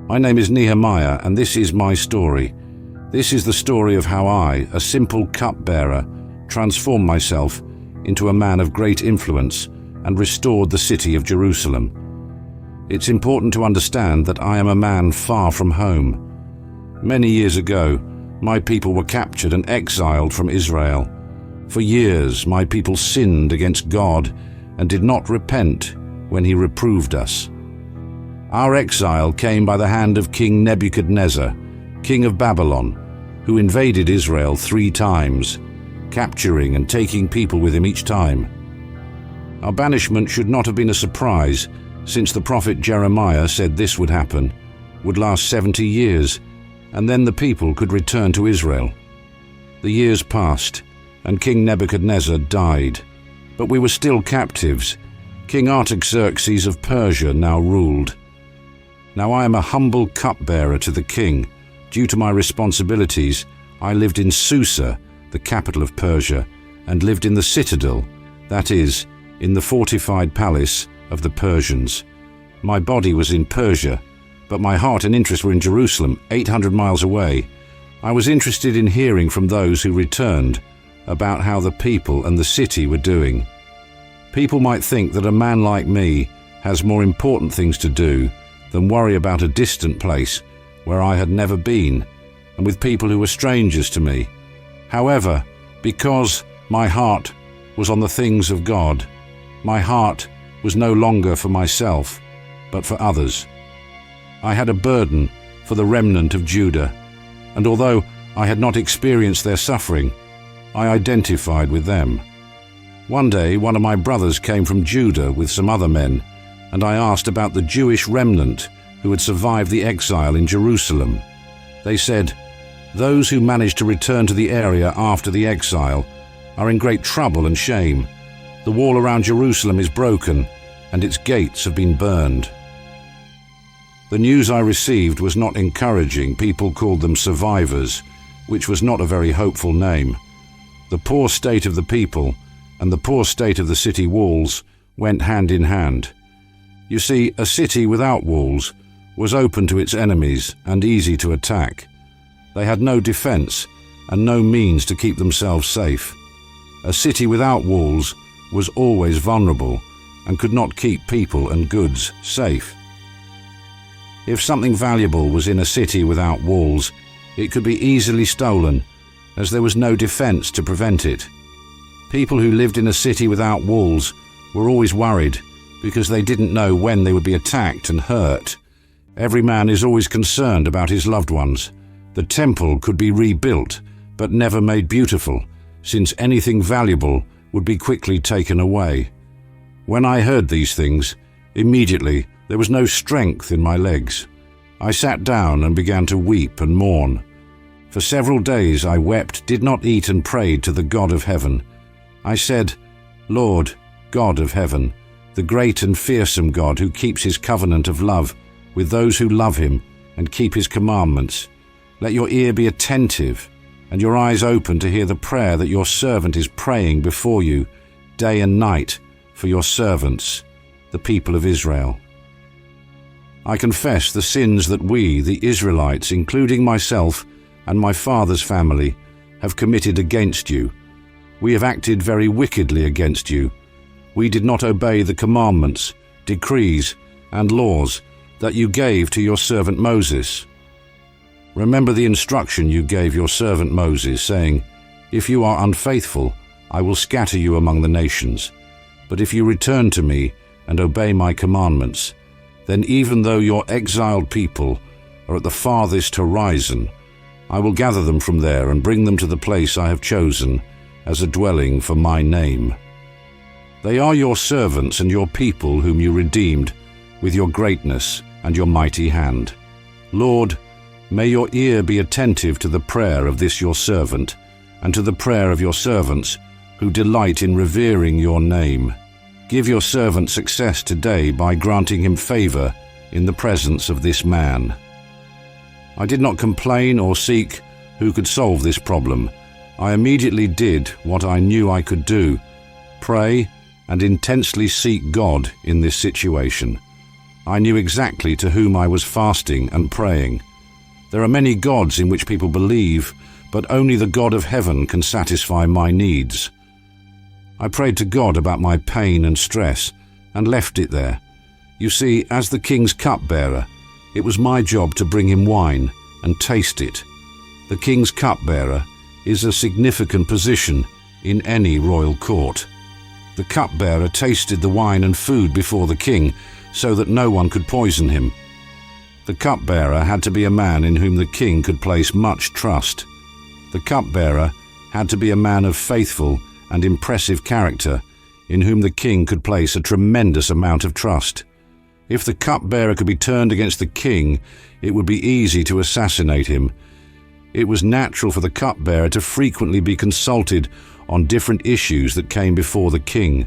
My name is Nehemiah, and this is my story. This is the story of how I, a simple cupbearer, transformed myself into a man of great influence and restored the city of Jerusalem. It's important to understand that I am a man far from home. Many years ago, my people were captured and exiled from Israel. For years, my people sinned against God and did not repent when He reproved us. Our exile came by the hand of King Nebuchadnezzar, king of Babylon, who invaded Israel 3 times, capturing and taking people with him each time. Our banishment should not have been a surprise, since the prophet Jeremiah said this would happen, would last 70 years, and then the people could return to Israel. The years passed, and King Nebuchadnezzar died. But we were still captives. King Artaxerxes of Persia now ruled. Now I am a humble cupbearer to the king. Due to my responsibilities, I lived in Susa, the capital of Persia, and lived in the citadel, that is, in the fortified palace of the Persians. My body was in Persia, but my heart and interest were in Jerusalem, 800 miles away. I was interested in hearing from those who returned about how the people and the city were doing. People might think that a man like me has more important things to do than worry about a distant place where I had never been, and with people who were strangers to me. However, because my heart was on the things of God, my heart was no longer for myself, but for others. I had a burden for the remnant of Judah, and although I had not experienced their suffering, I identified with them. One day, one of my brothers came from Judah with some other men, and I asked about the Jewish remnant who had survived the exile in Jerusalem. They said, "Those who managed to return to the area after the exile are in great trouble and shame. The wall around Jerusalem is broken, and its gates have been burned." The news I received was not encouraging. People called them survivors, which was not a very hopeful name. The poor state of the people and the poor state of the city walls went hand in hand. You see, a city without walls was open to its enemies and easy to attack. They had no defense and no means to keep themselves safe. A city without walls was always vulnerable and could not keep people and goods safe. If something valuable was in a city without walls, it could be easily stolen, as there was no defense to prevent it. People who lived in a city without walls were always worried because they didn't know when they would be attacked and hurt. Every man is always concerned about his loved ones. The temple could be rebuilt, but never made beautiful, since anything valuable would be quickly taken away. When I heard these things, immediately there was no strength in my legs. I sat down and began to weep and mourn. For several days I wept, did not eat, and prayed to the God of heaven. I said, "Lord, God of heaven, the great and fearsome God who keeps His covenant of love with those who love Him and keep His commandments, let your ear be attentive and your eyes open to hear the prayer that your servant is praying before you day and night for your servants, the people of Israel. I confess the sins that we, the Israelites, including myself and my father's family, have committed against you. We have acted very wickedly against you. We did not obey the commandments, decrees, and laws that you gave to your servant Moses. Remember the instruction you gave your servant Moses, saying, 'If you are unfaithful, I will scatter you among the nations. But if you return to me and obey my commandments, then even though your exiled people are at the farthest horizon, I will gather them from there and bring them to the place I have chosen as a dwelling for my name. They are your servants and your people whom you redeemed with your greatness and your mighty hand. Lord, may your ear be attentive to the prayer of this your servant and to the prayer of your servants who delight in revering your name. Give your servant success today by granting him favor in the presence of this man.' I did not complain or seek who could solve this problem. I immediately did what I knew I could do, pray and intensely seek God in this situation. I knew exactly to whom I was fasting and praying. There are many gods in which people believe, but only the God of heaven can satisfy my needs. I prayed to God about my pain and stress and left it there. You see, as the king's cupbearer, it was my job to bring him wine and taste it. The king's cupbearer is a significant position in any royal court. The cupbearer tasted the wine and food before the king so that no one could poison him. The cupbearer had to be a man in whom the king could place much trust. The cupbearer had to be a man of faithful and impressive character in whom the king could place a tremendous amount of trust. If the cupbearer could be turned against the king, it would be easy to assassinate him. It was natural for the cupbearer to frequently be consulted on different issues that came before the king.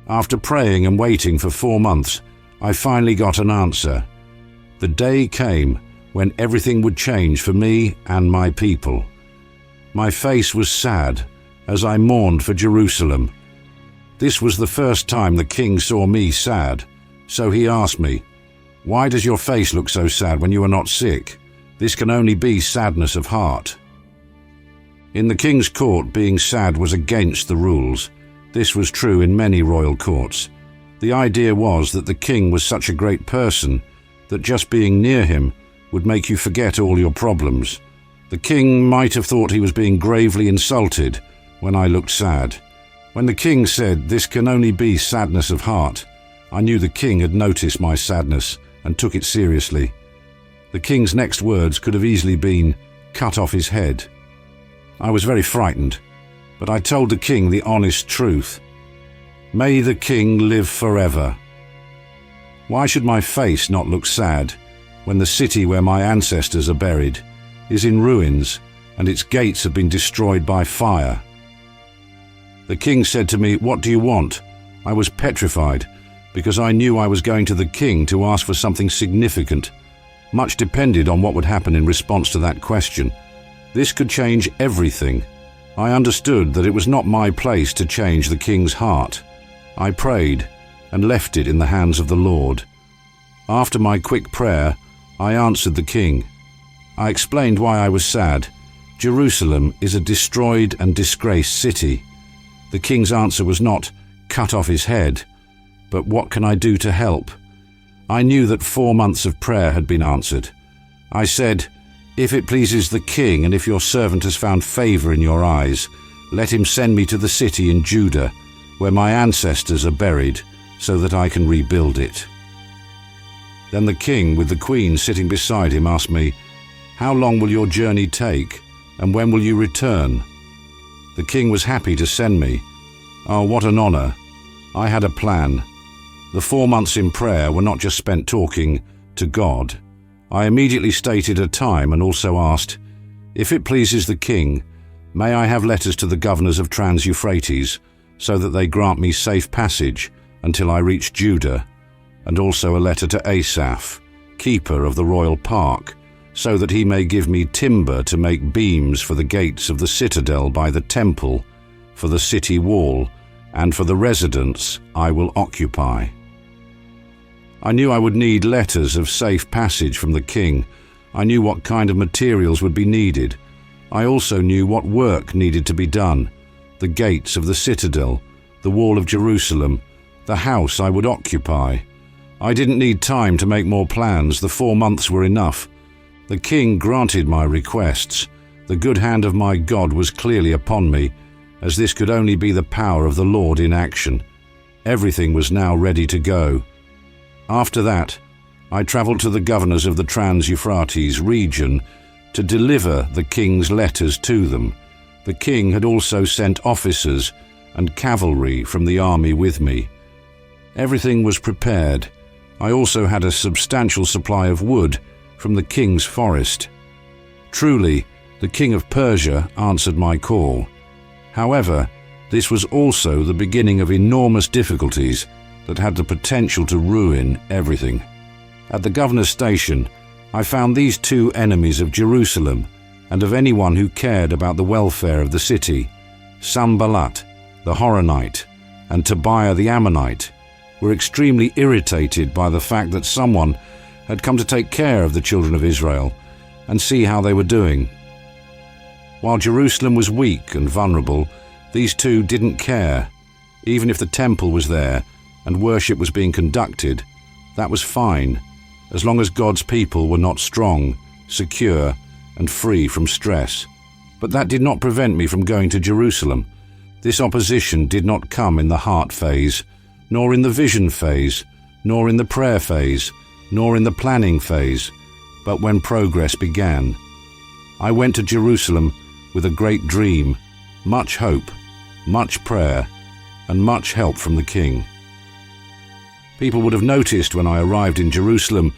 After praying and waiting for 4 months, I finally got an answer. The day came when everything would change for me and my people. My face was sad as I mourned for Jerusalem. This was the first time the king saw me sad, so he asked me, "Why does your face look so sad when you are not sick? This can only be sadness of heart." In the king's court, being sad was against the rules. This was true in many royal courts. The idea was that the king was such a great person that just being near him would make you forget all your problems. The king might have thought he was being gravely insulted when I looked sad. When the king said, "This can only be sadness of heart," I knew the king had noticed my sadness and took it seriously. The king's next words could have easily been, "Cut off his head." I was very frightened, but I told the king the honest truth. May the king live forever. Why should my face not look sad when the city where my ancestors are buried is in ruins and its gates have been destroyed by fire? The king said to me, "What do you want?" I was petrified because I knew I was going to the king to ask for something significant. Much depended on what would happen in response to that question. This could change everything. I understood that it was not my place to change the king's heart. I prayed and left it in the hands of the Lord. After my quick prayer, I answered the king. I explained why I was sad. Jerusalem is a destroyed and disgraced city. The king's answer was not, "Cut off his head," but "What can I do to help?" I knew that 4 months of prayer had been answered. I said, "If it pleases the king, and if your servant has found favor in your eyes, let him send me to the city in Judah, where my ancestors are buried, so that I can rebuild it." Then the king, with the queen sitting beside him, asked me, "How long will your journey take, and when will you return?" The king was happy to send me. Oh, what an honor. I had a plan. The 4 months in prayer were not just spent talking to God. I immediately stated a time and also asked, "If it pleases the king, may I have letters to the governors of Trans-Euphrates, so that they grant me safe passage until I reach Judah, and also a letter to Asaph, keeper of the royal park, so that he may give me timber to make beams for the gates of the citadel by the temple, for the city wall, and for the residence I will occupy." I knew I would need letters of safe passage from the king. I knew what kind of materials would be needed. I also knew what work needed to be done: the gates of the citadel, the wall of Jerusalem, the house I would occupy. I didn't need time to make more plans. The 4 months were enough. The king granted my requests. The good hand of my God was clearly upon me, as this could only be the power of the Lord in action. Everything was now ready to go. After that, I traveled to the governors of the Trans-Euphrates region to deliver the king's letters to them. The king had also sent officers and cavalry from the army with me. Everything was prepared. I also had a substantial supply of wood from the king's forest. Truly, the king of Persia answered my call. However, this was also the beginning of enormous difficulties that had the potential to ruin everything. At the governor's station, I found these 2 enemies of Jerusalem and of anyone who cared about the welfare of the city: Sanballat, the Horonite, and Tobiah the Ammonite. were extremely irritated by the fact that someone had come to take care of the children of Israel and see how they were doing. While Jerusalem was weak and vulnerable, these two didn't care. Even if the temple was there and worship was being conducted, that was fine, as long as God's people were not strong, secure, and free from stress. But that did not prevent me from going to Jerusalem. This opposition did not come in the heart phase, nor in the vision phase, nor in the prayer phase, nor in the planning phase, but when progress began. I went to Jerusalem with a great dream, much hope, much prayer, and much help from the king. People would have noticed when I arrived in Jerusalem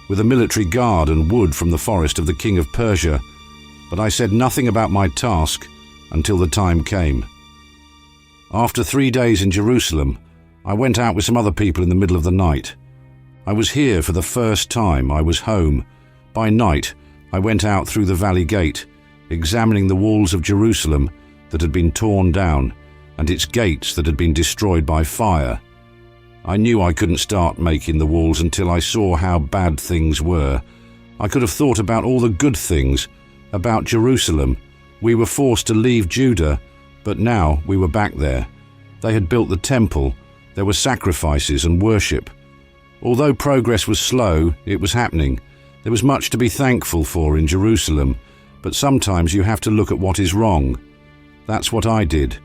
with a military guard and wood from the forest of the king of Persia, but I said nothing about my task until the time came. After 3 days in Jerusalem, I went out with some other people in the middle of the night. I was here for the first time. I was home. By night, I went out through the valley gate, examining the walls of Jerusalem that had been torn down and its gates that had been destroyed by fire. I knew I couldn't start making the walls until I saw how bad things were. I could have thought about all the good things, about Jerusalem. We were forced to leave Judah, but now we were back there. They had built the temple. There were sacrifices and worship. Although progress was slow, it was happening. There was much to be thankful for in Jerusalem, but sometimes you have to look at what is wrong. That's what I did.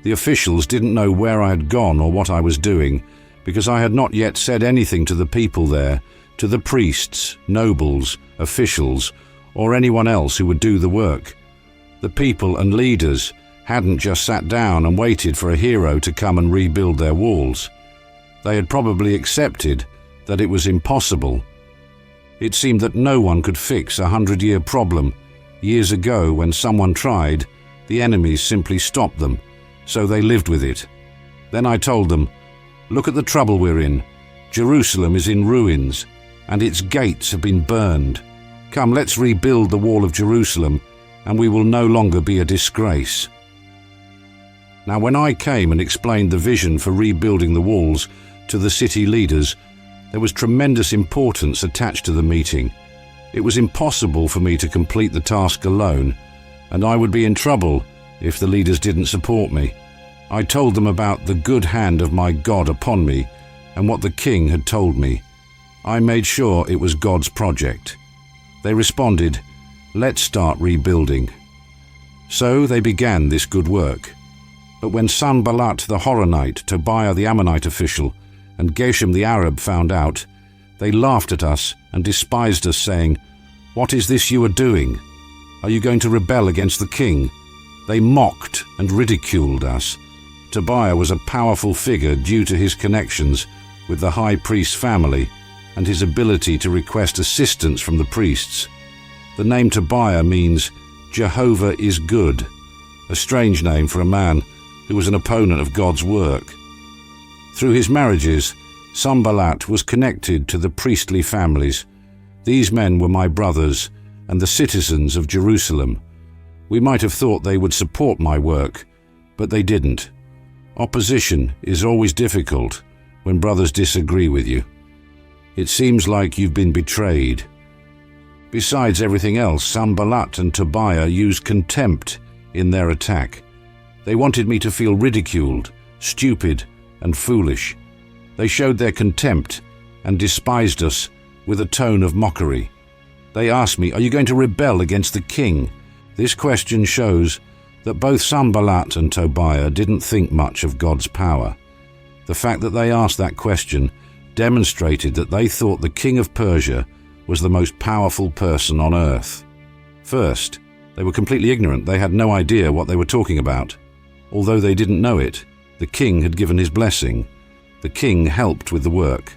The officials didn't know where I had gone or what I was doing, because I had not yet said anything to the people there, to the priests, nobles, officials, or anyone else who would do the work. The people and leaders hadn't just sat down and waited for a hero to come and rebuild their walls. They had probably accepted that it was impossible. It seemed that no one could fix a 100-year problem. Years ago, when someone tried, the enemies simply stopped them, so they lived with it. Then I told them, "Look at the trouble we're in. Jerusalem is in ruins, and its gates have been burned. Come, let's rebuild the wall of Jerusalem, and we will no longer be a disgrace." Now, when I came and explained the vision for rebuilding the walls to the city leaders, there was tremendous importance attached to the meeting. It was impossible for me to complete the task alone, and I would be in trouble if the leaders didn't support me. I told them about the good hand of my God upon me and what the king had told me. I made sure it was God's project. They responded, "Let's start rebuilding." So they began this good work. But when Sanballat the Horonite, Tobiah the Ammonite official, and Geshem the Arab found out, they laughed at us and despised us, saying, "What is this you are doing? Are you going to rebel against the king?" They mocked and ridiculed us. Tobiah was a powerful figure due to his connections with the high priest's family and his ability to request assistance from the priests. The name Tobiah means Jehovah is good, a strange name for a man who was an opponent of God's work. Through his marriages, Sanballat was connected to the priestly families. These men were my brothers and the citizens of Jerusalem. We might have thought they would support my work, but they didn't. Opposition is always difficult when brothers disagree with you. It seems like you've been betrayed. Besides everything else, Sanballat and Tobiah used contempt in their attack. They wanted me to feel ridiculed, stupid, and foolish. They showed their contempt and despised us with a tone of mockery. They asked me, "Are you going to rebel against the king?" This question shows that both Sanballat and Tobiah didn't think much of God's power. The fact that they asked that question demonstrated that they thought the king of Persia was the most powerful person on earth. First, they were completely ignorant. They had no idea what they were talking about. Although they didn't know it, the king had given his blessing. The king helped with the work.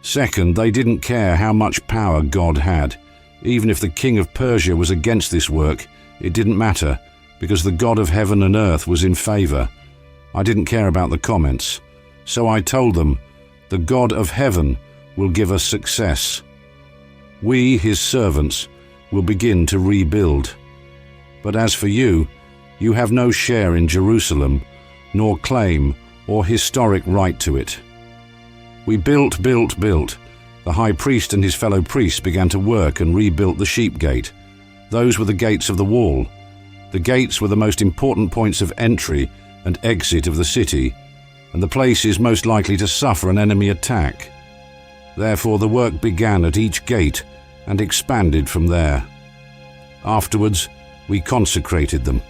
Second, they didn't care how much power God had. Even if the king of Persia was against this work, it didn't matter, because the God of heaven and earth was in favor. I didn't care about the comments. So I told them, "The God of heaven will give us success. We, his servants, will begin to rebuild. But as for you, you have no share in Jerusalem, nor claim or historic right to it." We built. The high priest and his fellow priests began to work and rebuilt the sheep gate. Those were the gates of the wall. The gates were the most important points of entry and exit of the city, and the places most likely to suffer an enemy attack. Therefore, the work began at each gate and expanded from there. Afterwards, we consecrated them.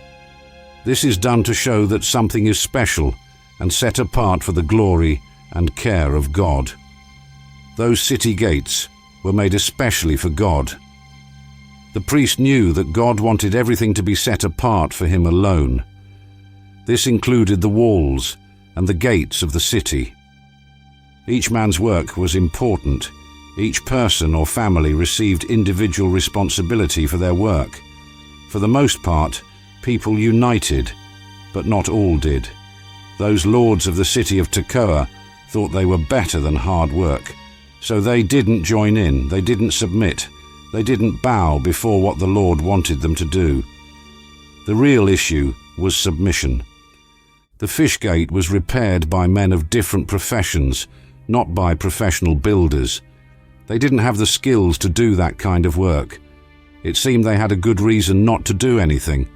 This is done to show that something is special and set apart for the glory and care of God. Those city gates were made especially for God. The priest knew that God wanted everything to be set apart for him alone. This included the walls and the gates of the city. Each man's work was important. Each person or family received individual responsibility for their work. For the most part, people united, but not all did. Those lords of the city of Tekoa thought they were better than hard work, so they didn't join in, they didn't submit, they didn't bow before what the Lord wanted them to do. The real issue was submission. The fish gate was repaired by men of different professions, not by professional builders. They didn't have the skills to do that kind of work. It seemed they had a good reason not to do anything,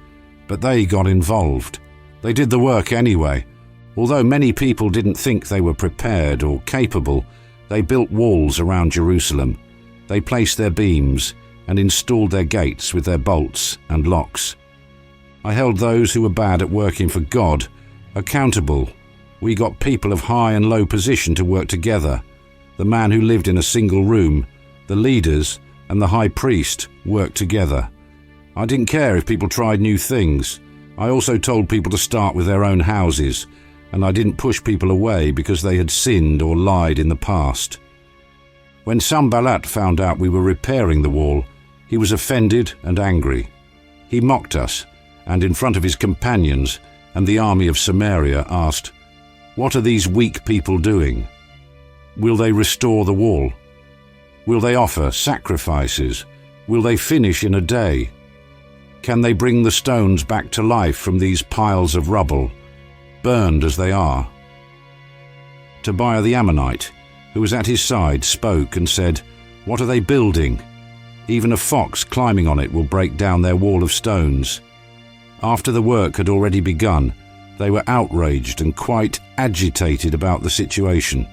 but they got involved. They did the work anyway. Although many people didn't think they were prepared or capable, they built walls around Jerusalem. They placed their beams and installed their gates with their bolts and locks. I held those who were bad at working for God accountable. We got people of high and low position to work together. The man who lived in a single room, the leaders, and the high priest worked together. I didn't care if people tried new things. I also told people to start with their own houses, and I didn't push people away because they had sinned or lied in the past. When Sanballat found out we were repairing the wall, he was offended and angry. He mocked us, and in front of his companions and the army of Samaria asked, "What are these weak people doing? Will they restore the wall? Will they offer sacrifices? Will they finish in a day? Can they bring the stones back to life from these piles of rubble, burned as they are?" Tobiah the Ammonite, who was at his side, spoke and said, "What are they building? Even a fox climbing on it will break down their wall of stones." After the work had already begun, they were outraged and quite agitated about the situation.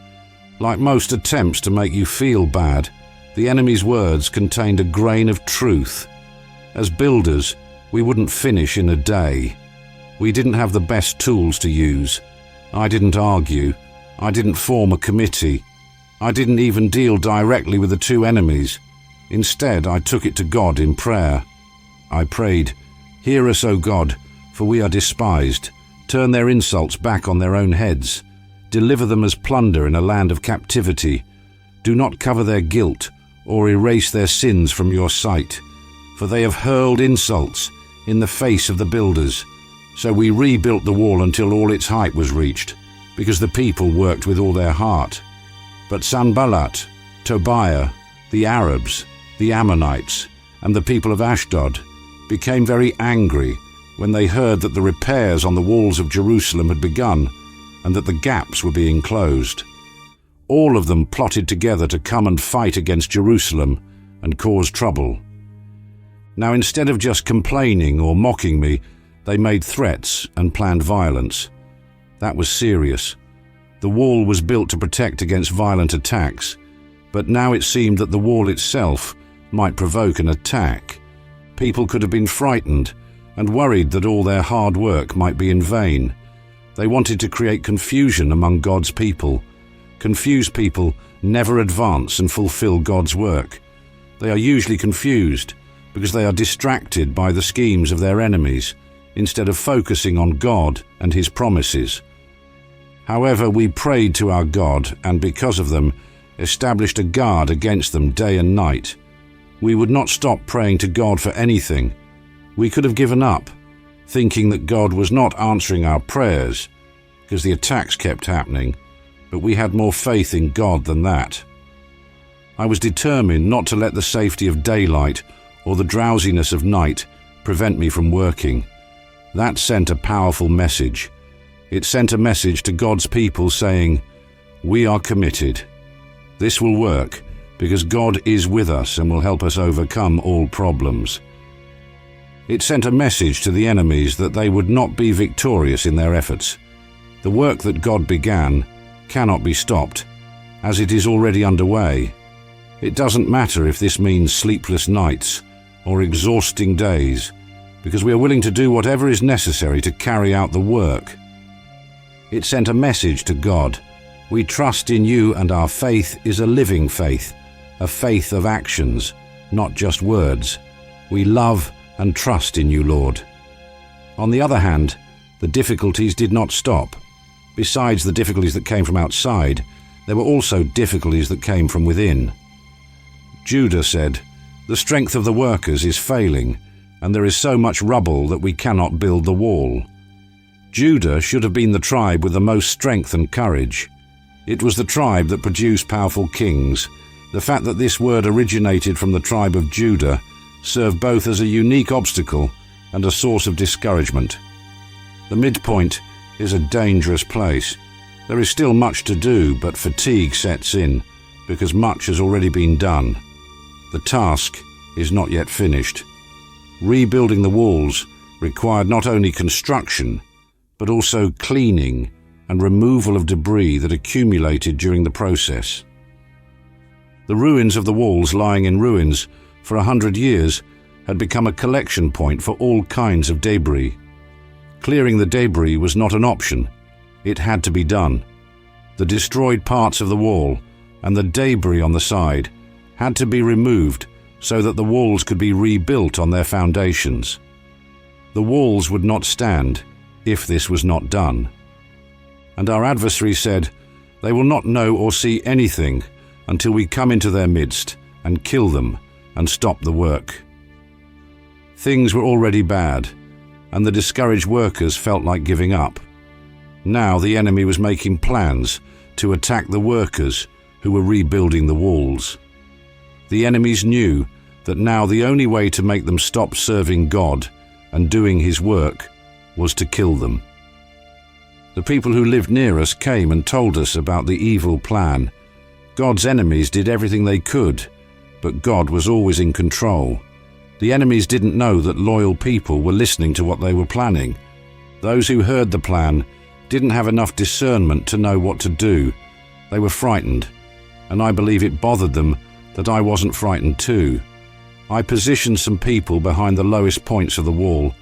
Like most attempts to make you feel bad, the enemy's words contained a grain of truth. As builders, we wouldn't finish in a day. We didn't have the best tools to use. I didn't argue. I didn't form a committee. I didn't even deal directly with the two enemies. Instead, I took it to God in prayer. I prayed, "Hear us, O God, for we are despised. Turn their insults back on their own heads. Deliver them as plunder in a land of captivity. Do not cover their guilt or erase their sins from your sight. For they have hurled insults in the face of the builders." So we rebuilt the wall until all its height was reached, because the people worked with all their heart. But Sanballat, Tobiah, the Arabs, the Ammonites, and the people of Ashdod became very angry when they heard that the repairs on the walls of Jerusalem had begun and that the gaps were being closed. All of them plotted together to come and fight against Jerusalem and cause trouble. Now, instead of just complaining or mocking me, they made threats and planned violence. That was serious. The wall was built to protect against violent attacks, but now it seemed that the wall itself might provoke an attack. People could have been frightened and worried that all their hard work might be in vain. They wanted to create confusion among God's people. Confused people never advance and fulfill God's work. They are usually confused because they are distracted by the schemes of their enemies instead of focusing on God and His promises. However, we prayed to our God and because of them established a guard against them day and night. We would not stop praying to God for anything. We could have given up, thinking that God was not answering our prayers because the attacks kept happening, but we had more faith in God than that. I was determined not to let the safety of daylight or the drowsiness of night prevent me from working. That sent a powerful message. It sent a message to God's people saying, "We are committed. This will work because God is with us and will help us overcome all problems. It sent a message to the enemies that they would not be victorious in their efforts. The work that God began cannot be stopped, as it is already underway. It doesn't matter if this means sleepless nights or exhausting days, because we are willing to do whatever is necessary to carry out the work. It sent a message to God. We trust in you, and our faith is a living faith, a faith of actions, not just words. We love and trust in you, Lord. On the other hand, the difficulties did not stop. Besides the difficulties that came from outside, there were also difficulties that came from within. Judah said, "The strength of the workers is failing, and there is so much rubble that we cannot build the wall." Judah should have been the tribe with the most strength and courage. It was the tribe that produced powerful kings. The fact that this word originated from the tribe of Judah served both as a unique obstacle and a source of discouragement. The midpoint is a dangerous place. There is still much to do, but fatigue sets in because much has already been done. The task is not yet finished. Rebuilding the walls required not only construction, but also cleaning and removal of debris that accumulated during the process. The ruins of the walls lying in ruins for 100 years had become a collection point for all kinds of debris. Clearing the debris was not an option. It had to be done. The destroyed parts of the wall and the debris on the side had to be removed so that the walls could be rebuilt on their foundations. The walls would not stand if this was not done. And our adversary said, "They will not know or see anything until we come into their midst and kill them and stop the work." Things were already bad, and the discouraged workers felt like giving up. Now the enemy was making plans to attack the workers who were rebuilding the walls. The enemies knew that now the only way to make them stop serving God and doing his work was to kill them. The people who lived near us came and told us about the evil plan. God's enemies did everything they could, but God was always in control. The enemies didn't know that loyal people were listening to what they were planning. Those who heard the plan didn't have enough discernment to know what to do. They were frightened, and I believe it bothered them that I wasn't frightened too. I positioned some people behind the lowest points of the wall,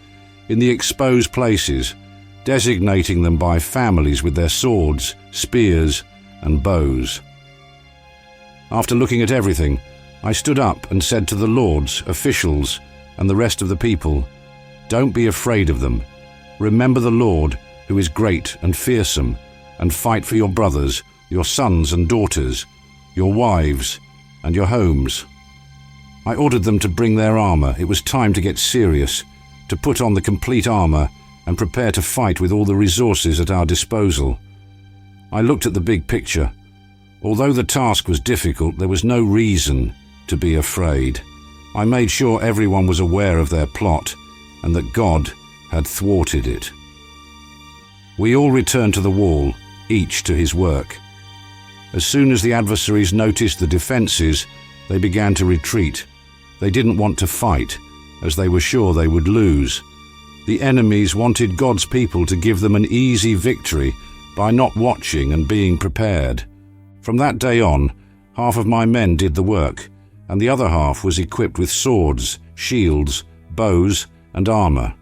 in the exposed places, designating them by families with their swords, spears, and bows. After looking at everything, I stood up and said to the lords, officials, and the rest of the people, "Don't be afraid of them. Remember the Lord, who is great and fearsome, and fight for your brothers, your sons and daughters, your wives, and your homes." I ordered them to bring their armor. It was time to get serious, to put on the complete armor and prepare to fight with all the resources at our disposal. I looked at the big picture. Although the task was difficult, there was no reason to be afraid. I made sure everyone was aware of their plot and that God had thwarted it. We all returned to the wall, each to his work. As soon as the adversaries noticed the defenses, they began to retreat. They didn't want to fight, as they were sure they would lose. The enemies wanted God's people to give them an easy victory by not watching and being prepared. From that day on, half of my men did the work, and the other half was equipped with swords, shields, bows, and armor.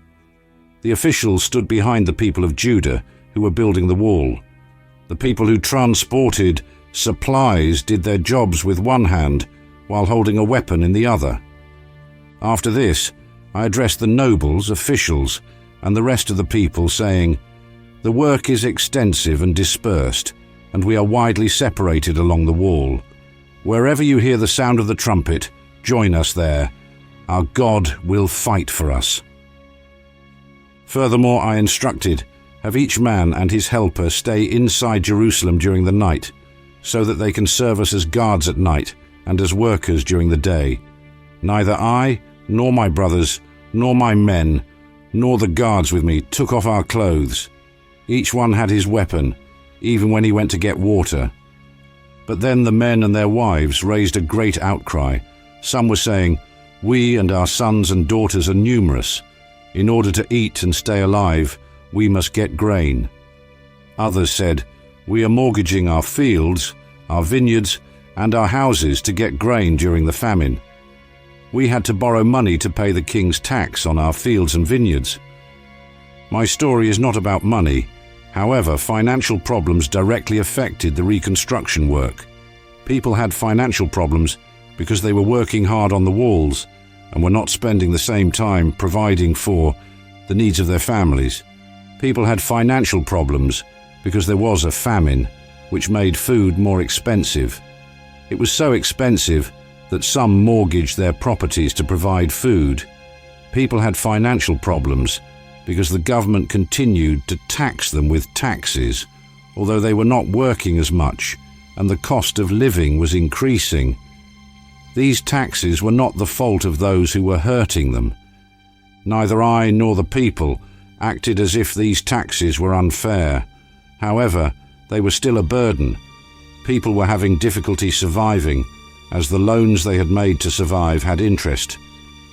The officials stood behind the people of Judah who were building the wall. The people who transported supplies did their jobs with one hand while holding a weapon in the other. After this, I addressed the nobles, officials, and the rest of the people, saying, "The work is extensive and dispersed, and we are widely separated along the wall. Wherever you hear the sound of the trumpet, join us there. Our God will fight for us." Furthermore, I instructed, "Have each man and his helper stay inside Jerusalem during the night, so that they can serve us as guards at night and as workers during the day. Neither I, nor my brothers, nor my men, nor the guards with me took off our clothes. Each one had his weapon, even when he went to get water. But then the men and their wives raised a great outcry. Some were saying, "We and our sons and daughters are numerous. In order to eat and stay alive, we must get grain." Others said, "We are mortgaging our fields, our vineyards, and our houses to get grain during the famine. We had to borrow money to pay the king's tax on our fields and vineyards." My story is not about money. However, financial problems directly affected the reconstruction work. People had financial problems because they were working hard on the walls and were not spending the same time providing for the needs of their families. People had financial problems because there was a famine, which made food more expensive. It was so expensive that some mortgaged their properties to provide food. People had financial problems because the government continued to tax them with taxes, although they were not working as much and the cost of living was increasing. These taxes were not the fault of those who were hurting them. Neither I nor the people acted as if these taxes were unfair. However, they were still a burden. People were having difficulty surviving, as the loans they had made to survive had interest,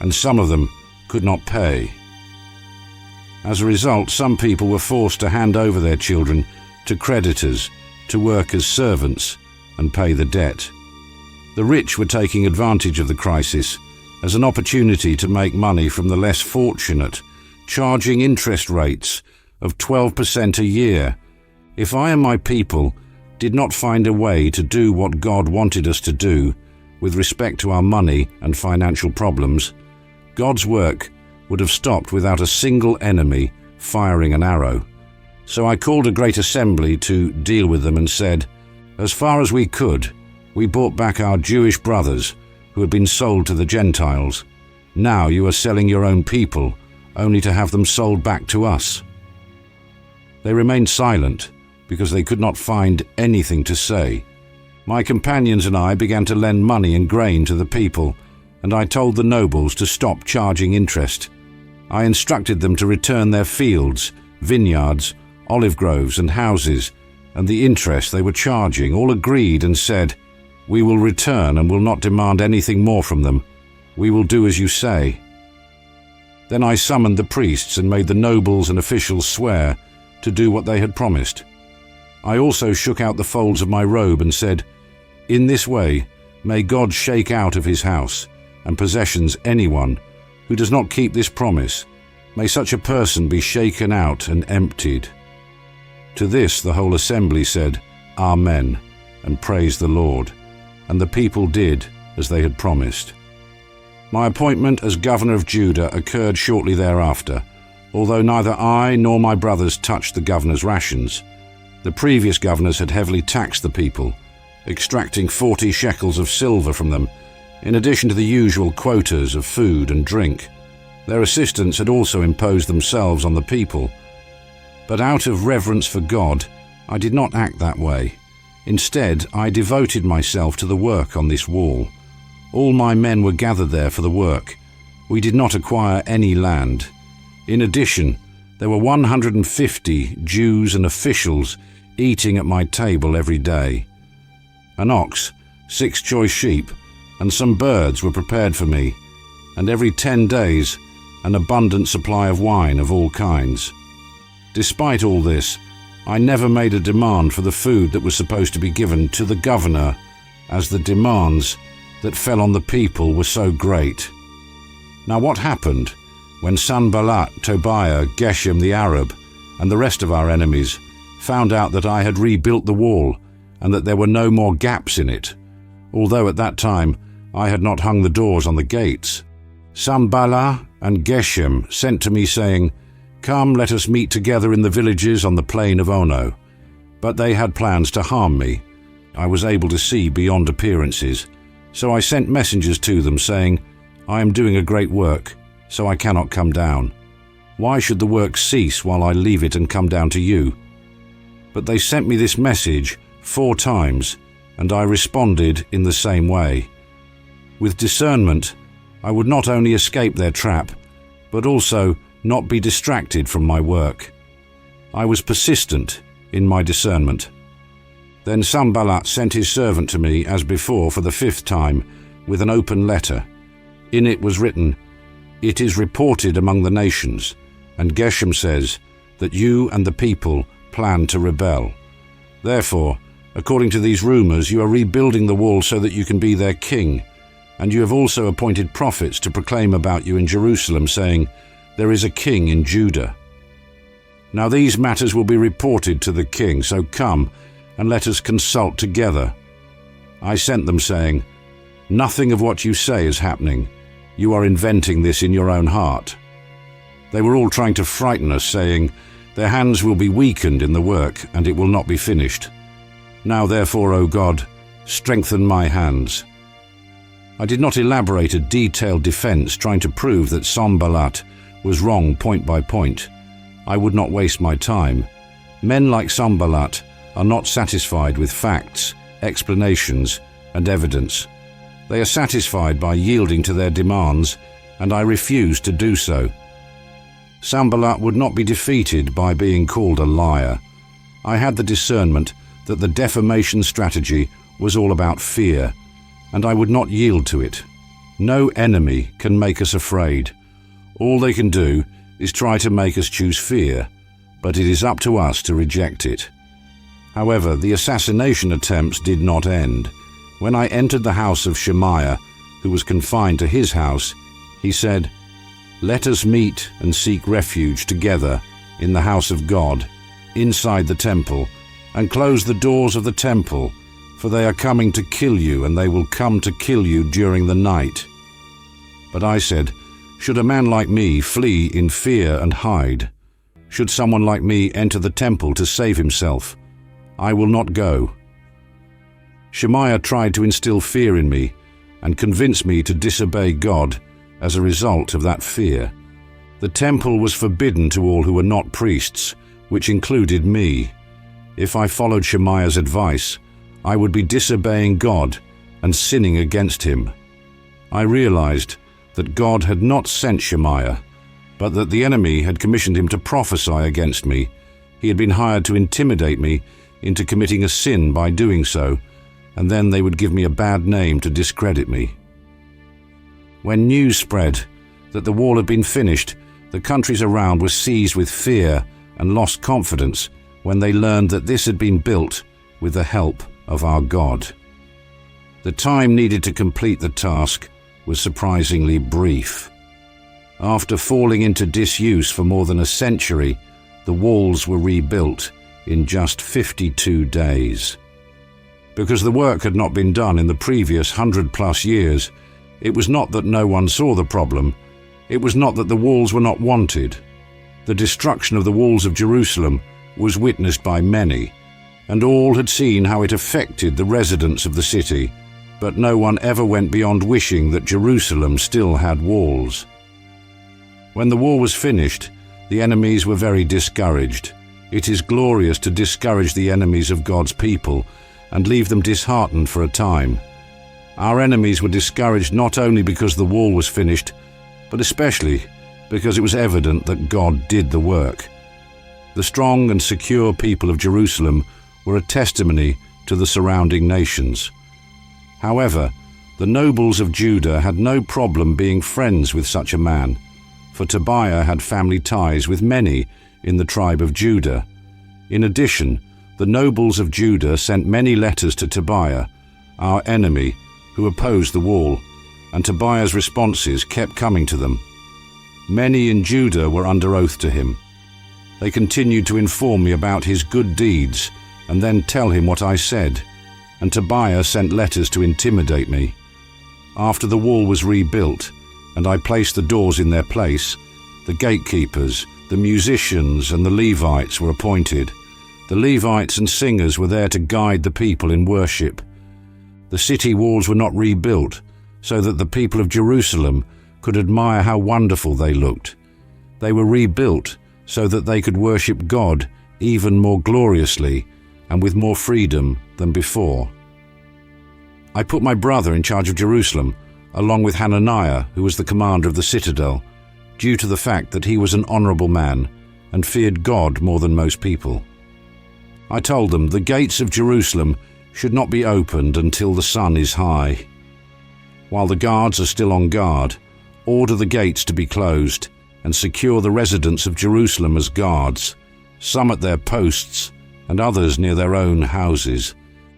and some of them could not pay. As a result, some people were forced to hand over their children to creditors to work as servants and pay the debt. The rich were taking advantage of the crisis as an opportunity to make money from the less fortunate, charging interest rates of 12% a year. If I and my people did not find a way to do what God wanted us to do with respect to our money and financial problems, God's work would have stopped without a single enemy firing an arrow. So I called a great assembly to deal with them and said, "As far as we could, we bought back our Jewish brothers who had been sold to the Gentiles. Now you are selling your own people, only to have them sold back to us." They remained silent because they could not find anything to say. My companions and I began to lend money and grain to the people, and I told the nobles to stop charging interest. I instructed them to return their fields, vineyards, olive groves and houses, and the interest they were charging. All agreed and said, "We will return and will not demand anything more from them. We will do as you say." Then I summoned the priests and made the nobles and officials swear to do what they had promised. I also shook out the folds of my robe and said, "In this way, may God shake out of his house and possessions anyone who does not keep this promise. May such a person be shaken out and emptied." To this the whole assembly said, "Amen," and praised the Lord. And the people did as they had promised. My appointment as governor of Judah occurred shortly thereafter, although neither I nor my brothers touched the governor's rations. The previous governors had heavily taxed the people, extracting 40 shekels of silver from them, in addition to the usual quotas of food and drink. Their assistants had also imposed themselves on the people. But out of reverence for God, I did not act that way. Instead, I devoted myself to the work on this wall. All my men were gathered there for the work. We did not acquire any land. In addition, there were 150 Jews and officials eating at my table every day. An ox, 6 choice sheep, and some birds were prepared for me, and every 10 days an abundant supply of wine of all kinds. Despite all this, I never made a demand for the food that was supposed to be given to the governor, as the demands that fell on the people were so great. Now what happened when Sanballat, Tobiah, Geshem the Arab, and the rest of our enemies found out that I had rebuilt the wall and that there were no more gaps in it, although at that time I had not hung the doors on the gates? Sanballat and Geshem sent to me saying, "Come, let us meet together in the villages on the plain of Ono." But they had plans to harm me. I was able to see beyond appearances, so I sent messengers to them saying, "I am doing a great work, so I cannot come down. Why should the work cease while I leave it and come down to you?" But they sent me this message 4 times, and I responded in the same way. With discernment, I would not only escape their trap, but also not be distracted from my work. I was persistent in my discernment. Then Sanballat sent his servant to me as before for the 5th time with an open letter. In it was written, "It is reported among the nations, and Geshem says, that you and the people plan to rebel. Therefore, according to these rumors, you are rebuilding the wall so that you can be their king, and you have also appointed prophets to proclaim about you in Jerusalem, saying, 'There is a king in Judah.' Now these matters will be reported to the king, so come and let us consult together." I sent them saying, "Nothing of what you say is happening. You are inventing this in your own heart." They were all trying to frighten us, saying, "Their hands will be weakened in the work, and it will not be finished. Now therefore, O God, strengthen my hands." I did not elaborate a detailed defense trying to prove that Sanballat was wrong point by point. I would not waste my time. Men like Sanballat are not satisfied with facts, explanations, and evidence. They are satisfied by yielding to their demands, and I refuse to do so. Sanballat would not be defeated by being called a liar. I had the discernment that the defamation strategy was all about fear, and I would not yield to it. No enemy can make us afraid. All they can do is try to make us choose fear, but it is up to us to reject it. However, the assassination attempts did not end. When I entered the house of Shemaiah, who was confined to his house, he said, "Let us meet and seek refuge together in the house of God, inside the temple, and close the doors of the temple, for they are coming to kill you, and they will come to kill you during the night." But I said, "Should a man like me flee in fear and hide? Should someone like me enter the temple to save himself? I will not go." Shemaiah tried to instill fear in me and convince me to disobey God as a result of that fear. The temple was forbidden to all who were not priests, which included me. If I followed Shemaiah's advice, I would be disobeying God and sinning against him. I realized that God had not sent Shemaiah, but that the enemy had commissioned him to prophesy against me. He had been hired to intimidate me into committing a sin by doing so, and then they would give me a bad name to discredit me. When news spread that the wall had been finished, the countries around were seized with fear and lost confidence when they learned that this had been built with the help of our God. The time needed to complete the task was surprisingly brief. After falling into disuse for more than a century, the walls were rebuilt in just 52 days. Because the work had not been done in the previous 100+ years, it was not that no one saw the problem, it was not that the walls were not wanted. The destruction of the walls of Jerusalem was witnessed by many, and all had seen how it affected the residents of the city, but no one ever went beyond wishing that Jerusalem still had walls. When the wall was finished, the enemies were very discouraged. It is glorious to discourage the enemies of God's people and leave them disheartened for a time. Our enemies were discouraged not only because the wall was finished, but especially because it was evident that God did the work. The strong and secure people of Jerusalem were a testimony to the surrounding nations. However, the nobles of Judah had no problem being friends with such a man, for Tobiah had family ties with many in the tribe of Judah. In addition, the nobles of Judah sent many letters to Tobiah, our enemy, who opposed the wall, and Tobiah's responses kept coming to them. Many in Judah were under oath to him. They continued to inform me about his good deeds and then tell him what I said, and Tobiah sent letters to intimidate me. After the wall was rebuilt and I placed the doors in their place, the gatekeepers, the musicians, and the Levites were appointed. The Levites and singers were there to guide the people in worship. The city walls were not rebuilt so that the people of Jerusalem could admire how wonderful they looked. They were rebuilt so that they could worship God even more gloriously and with more freedom than before. I put my brother in charge of Jerusalem, along with Hananiah, who was the commander of the citadel, due to the fact that he was an honorable man and feared God more than most people. I told them, the gates of Jerusalem should not be opened until the sun is high. While the guards are still on guard, order the gates to be closed and secure the residents of Jerusalem as guards, some at their posts and others near their own houses.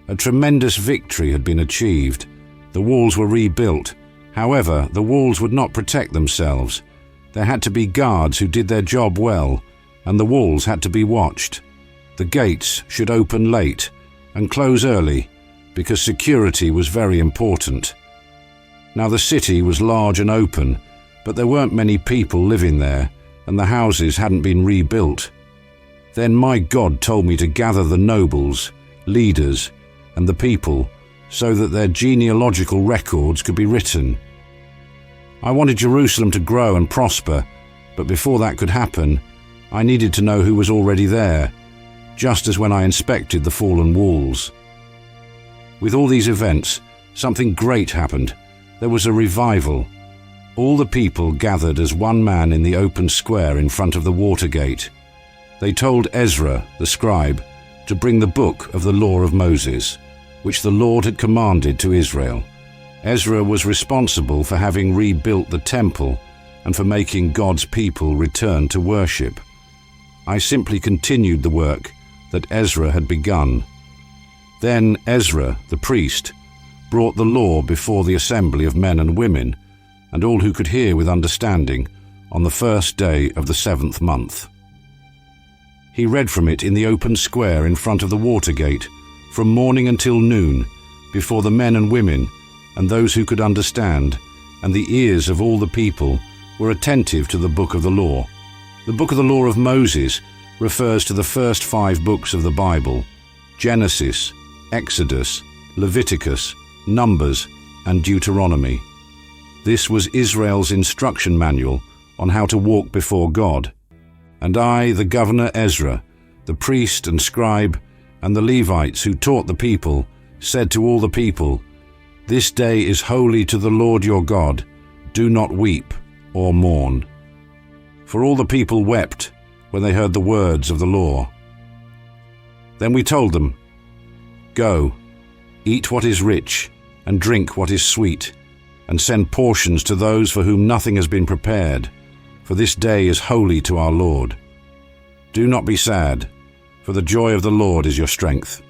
A tremendous victory had been achieved. The walls were rebuilt. However, the walls would not protect themselves. There had to be guards who did their job well, and the walls had to be watched. The gates should open late and close early because security was very important. Now the city was large and open, but there weren't many people living there, and the houses hadn't been rebuilt. Then my God told me to gather the nobles, leaders, and the people so that their genealogical records could be written. I wanted Jerusalem to grow and prosper, but before that could happen, I needed to know who was already there, just as when I inspected the fallen walls. With all these events, something great happened. There was a revival. All the people gathered as one man in the open square in front of the water gate. They told Ezra, the scribe, to bring the book of the law of Moses, which the Lord had commanded to Israel. Ezra was responsible for having rebuilt the temple and for making God's people return to worship. I simply continued the work that Ezra had begun. Then Ezra, the priest, brought the law before the assembly of men and women, and all who could hear with understanding, on the first day of the 7th month. He read from it in the open square in front of the water gate, from morning until noon, before the men and women, and those who could understand, and the ears of all the people were attentive to the book of the law. The book of the law of Moses refers to the first 5 books of the Bible: Genesis, Exodus, Leviticus, Numbers, and Deuteronomy. This was Israel's instruction manual on how to walk before God. And I, the governor Ezra, the priest and scribe, and the Levites who taught the people, said to all the people, "This day is holy to the Lord your God. Do not weep or mourn." For all the people wept when they heard the words of the law. Then we told them, "Go, eat what is rich, and drink what is sweet, and send portions to those for whom nothing has been prepared, for this day is holy to our Lord. Do not be sad, for the joy of the Lord is your strength."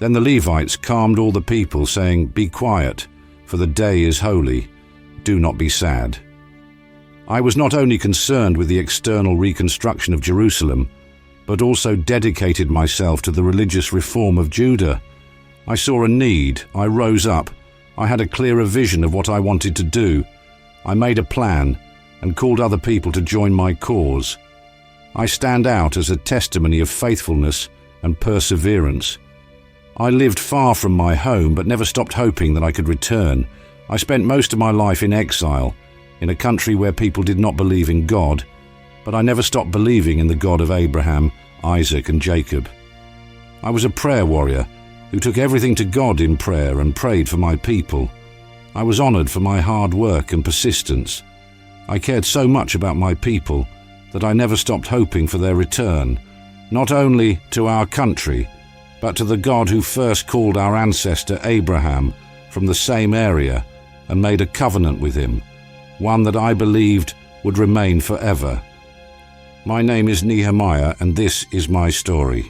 Then the Levites calmed all the people, saying, "Be quiet, for the day is holy. Do not be sad." I was not only concerned with the external reconstruction of Jerusalem, but also dedicated myself to the religious reform of Judah. I saw a need, I rose up, I had a clearer vision of what I wanted to do. I made a plan and called other people to join my cause. I stand out as a testimony of faithfulness and perseverance. I lived far from my home, but never stopped hoping that I could return. I spent most of my life in exile, in a country where people did not believe in God, but I never stopped believing in the God of Abraham, Isaac, and Jacob. I was a prayer warrior who took everything to God in prayer and prayed for my people. I was honored for my hard work and persistence. I cared so much about my people that I never stopped hoping for their return, not only to our country, but to the God who first called our ancestor Abraham from the same area and made a covenant with him, one that I believed would remain forever. My name is Nehemiah, and this is my story.